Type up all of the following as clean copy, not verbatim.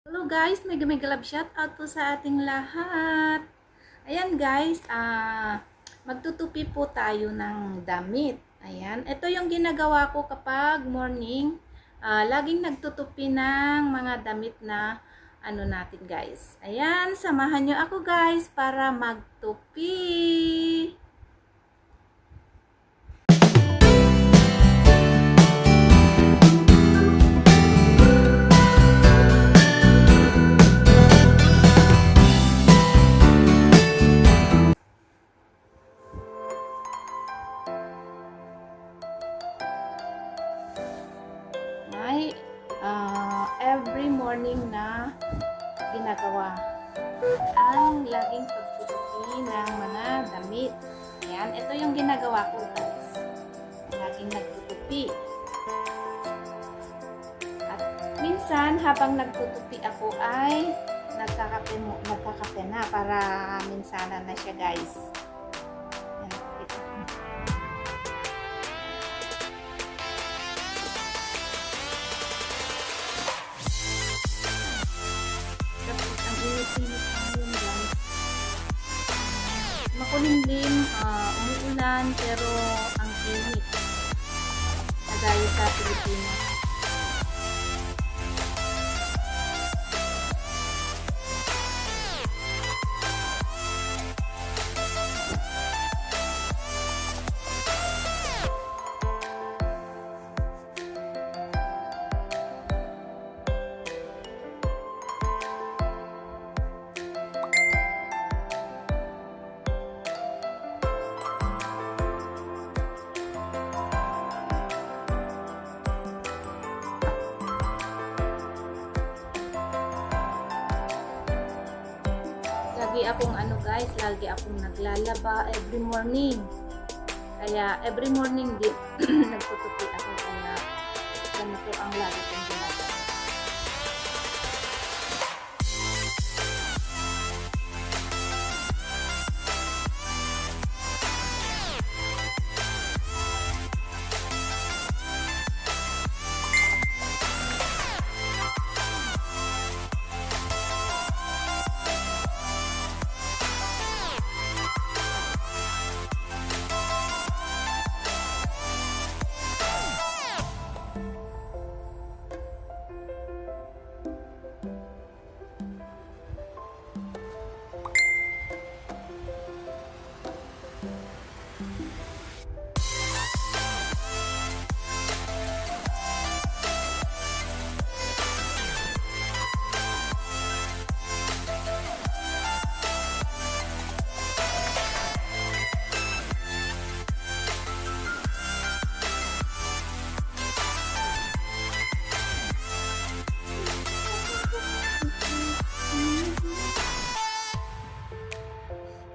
Hello guys, mega love shout out po sa ating lahat. Ayan guys, magtutupi po tayo ng damit. Ayan, ito yung ginagawa ko kapag morning. Laging nagtutupi ng mga damit na ano natin guys. Ayan, samahan nyo ako guys para magtupi. Every morning na ginagawa ang laging pagtutupi ng mga damit. Ayan, ito yung ginagawa ko guys. Laging nagtutupi. At minsan habang nagtutupi ako ay nagkakape na para minsanan na siya guys. Makulimlim, umuulan pero ang init na gaya sa Pilipinas. Lagi akong lagi akong naglalaba every morning. Kaya every morning din nagtutupi ako, kaya ganito ang lagi kong ginagawa.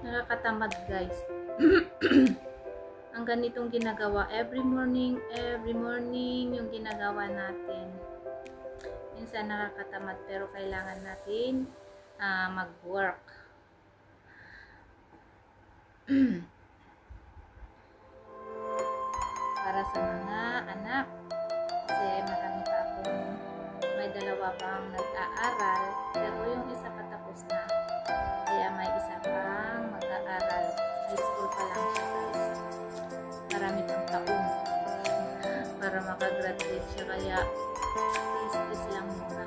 Nakakatamad guys. Ang ganitong ginagawa every morning yung ginagawa natin. Minsan nakakatamad pero kailangan natin mag-work. Para sa mga anak. Kasi marami pa akong may dalawa pang nag-aaral pero yung isa patapos na. Kaya may isa pang mag-aaral. High school pa lang siya guys. Marami pang taon para makagraduate siya, kaya tis lang muna.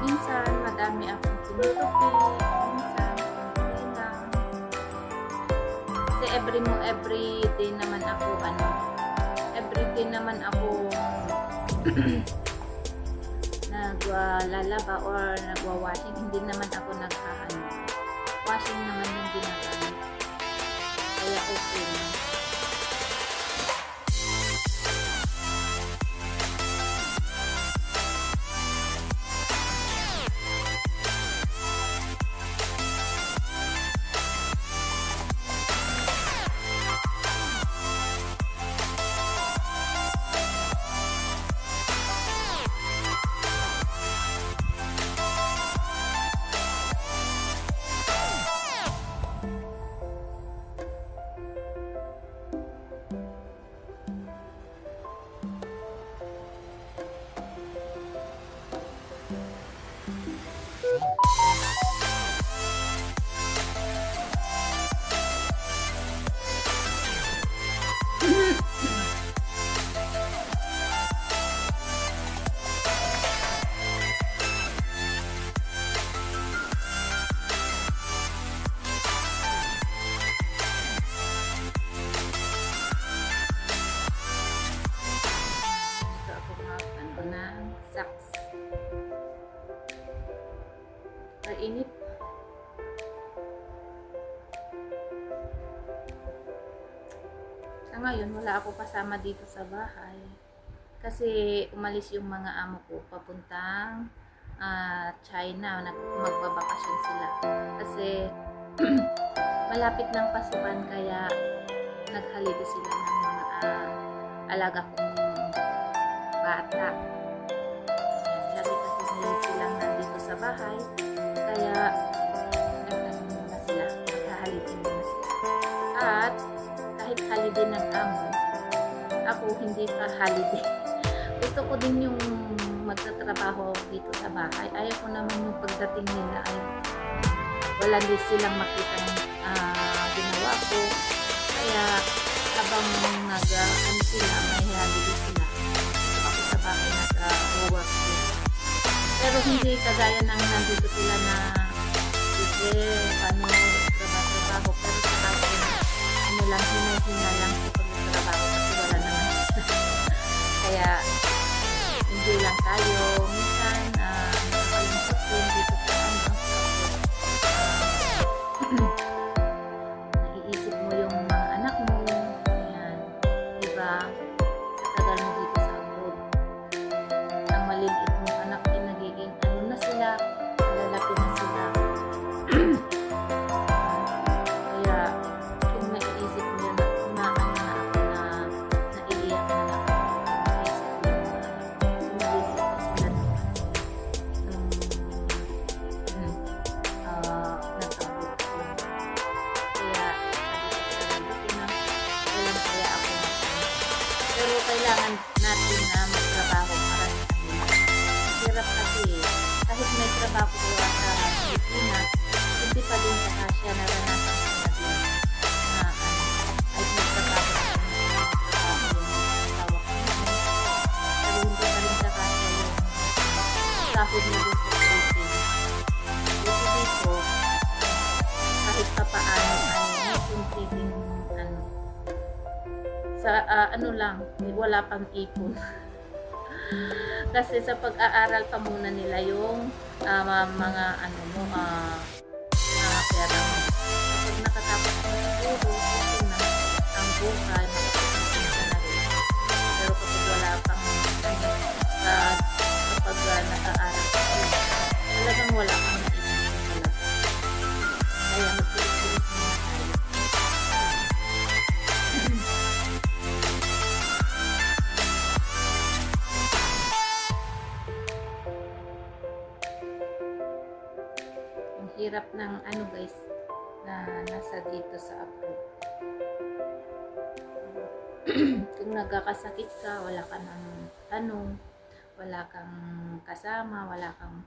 Minsan madami akong tinutupi, minsan konti lang. Kasi every day naman ako naglalaba or nagwa-washing. Hindi naman ako washing naman yung ginagamit. Kaya okay na. Socks. Init. Sa ngayon, wala ako kasama dito sa bahay. Kasi umalis yung mga amo ko papuntang China. Magbabakasyon sila. Kasi malapit ng pasukan, kaya naghalito sila ng mga alaga kong bata. Lagi kasi silang nandito sa bahay, kaya naghahalitin na sila. At kahit holiday ng amo, ako hindi pa holiday. Gusto ko din yung magtatrabaho dito sa bahay. Ayaw ko naman yung pagdating nila ay wala din silang makita ng ginawa ko. Kaya habang sila, may holiday sila. Ako sa bahay nag-work din. Pero hindi kagaya ng nandito sila na trabaho. Pero sa akin, hinay-hina lang sa pagtrabaho kasi wala naman. Kaya hindi lang tayo. Minsan, nakalungkot din dito sa naiisip mo yung mga anak mo. Ayan. Diba? Sa tagal mo dito sa abroad. Ang maliliit mong anak ay nagiging na sila. Malalaki na sila. Kaya kung naiisip mo yun, naiiyak na ako. Naisip mo yung maliliit na sila nag-abroad ako. Kaya sabi ko walang kaya ako pero kailangan natin na magtrabaho para sa kanila. Hirap kasi kahit may trabaho ko sa Pilipinas, hindi pa din siya naranasan ko na din na kahit may trabaho ko yung asawa ko pero hindi pa rin siya yung sahod mo din sa Philippines. Dito kahit pa paano ay may kunting sa lang, wala pang ipon. Kasi sa pag-aaral pa muna nila yung mga pera mo. Kapag nakatapos mo siguro, okay na ang buhay, makapagpasin ka na rin. Pero kapag wala pang kapag naka-aaral ka rin, talagang wala pang naipon talaga. Kaya magpilit-pilit muna tayo. Hirap ng guys na nasa dito sa abroad. Kung nagkakasakit ka, wala ka ng wala kang kasama, wala kang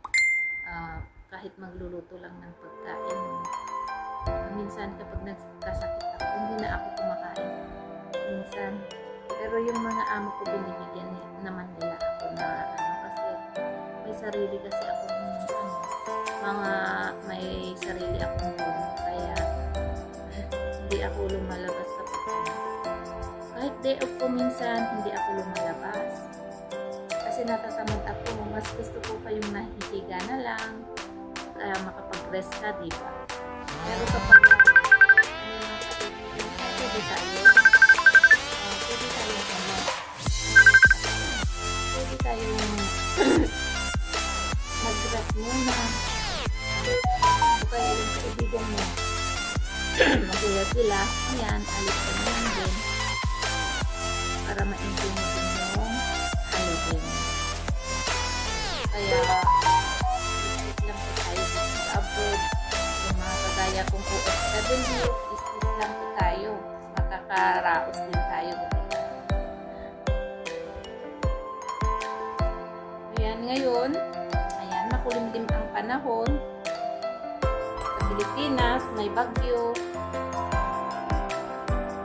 kahit magluluto lang ng pagkain. Minsan kapag nagkasakit ako, hindi na ako kumakain. Minsan. Pero yung mga amo ko, binibigyan naman nila ako na kasi may sarili kasi akong may sarili akong room, kaya hindi ako lumalabas day off ko minsan, hindi ako lumalabas. Kasi natatamad ako. Mas gusto ko pa yung nahihiga na lang. Kaya makapag-rest ka, di ba? Pero kapag pwede tayo. Pwede tayo pwede tayong mag-rest muna. O kaya yung kaibigan mo. Mag-rest sila. Ayan, alis ka naman din. Para ma-enjoy mo din yung holiday mo. Kaya, isip lang po tayo sa abroad. Yung mga kagaya kong OFW, isip lang po tayo. Makakaraos din tayo. Ayan, ngayon, ayan, makulimlim ang panahon. Sa Pilipinas, may bagyo.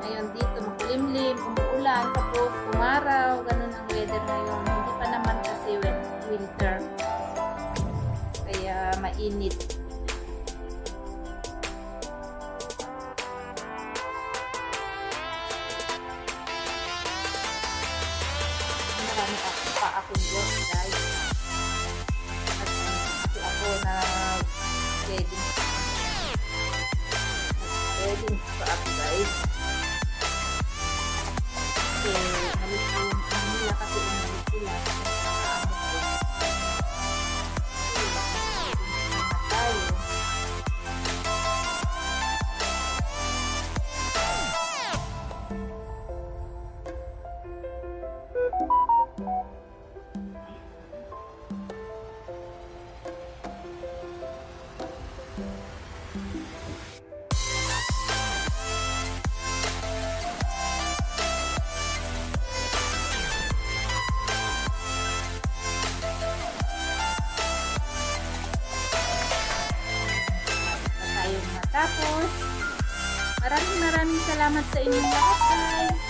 Ngayon dito, makulimlim, umuulan, tapos umaraw, ganun ang weather ngayon. Hindi pa naman kasi winter. Kaya mainit. Marami pa akong work, guys. At ako na wedding pa ako, guys. Kasi halos yung nila kasi umalis sila. Tapos, maraming salamat sa inyong lahat, guys.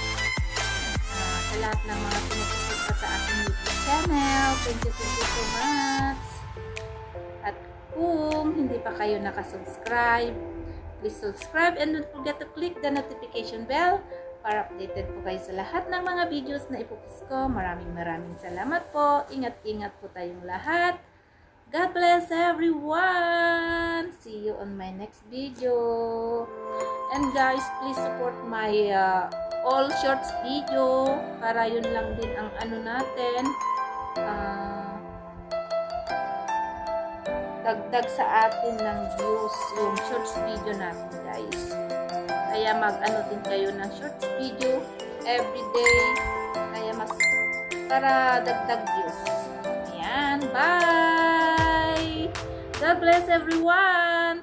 Sa lahat ng mga sumusuporta sa aking YouTube channel. Thank you so much. At kung hindi pa kayo nakasubscribe, please subscribe and don't forget to click the notification bell para updated po kayo sa lahat ng mga videos na ipopost ko. Maraming salamat po. Ingat-ingat po tayong lahat. God bless everyone! See you on my next video. And guys, please support my all shorts video para yun lang din ang ano natin. Dagdag sa atin ng views yung shorts video natin, guys. Kaya mag-ano din kayo ng shorts video everyday. Kaya mas para dagdag views. Ayan, bye! God bless everyone!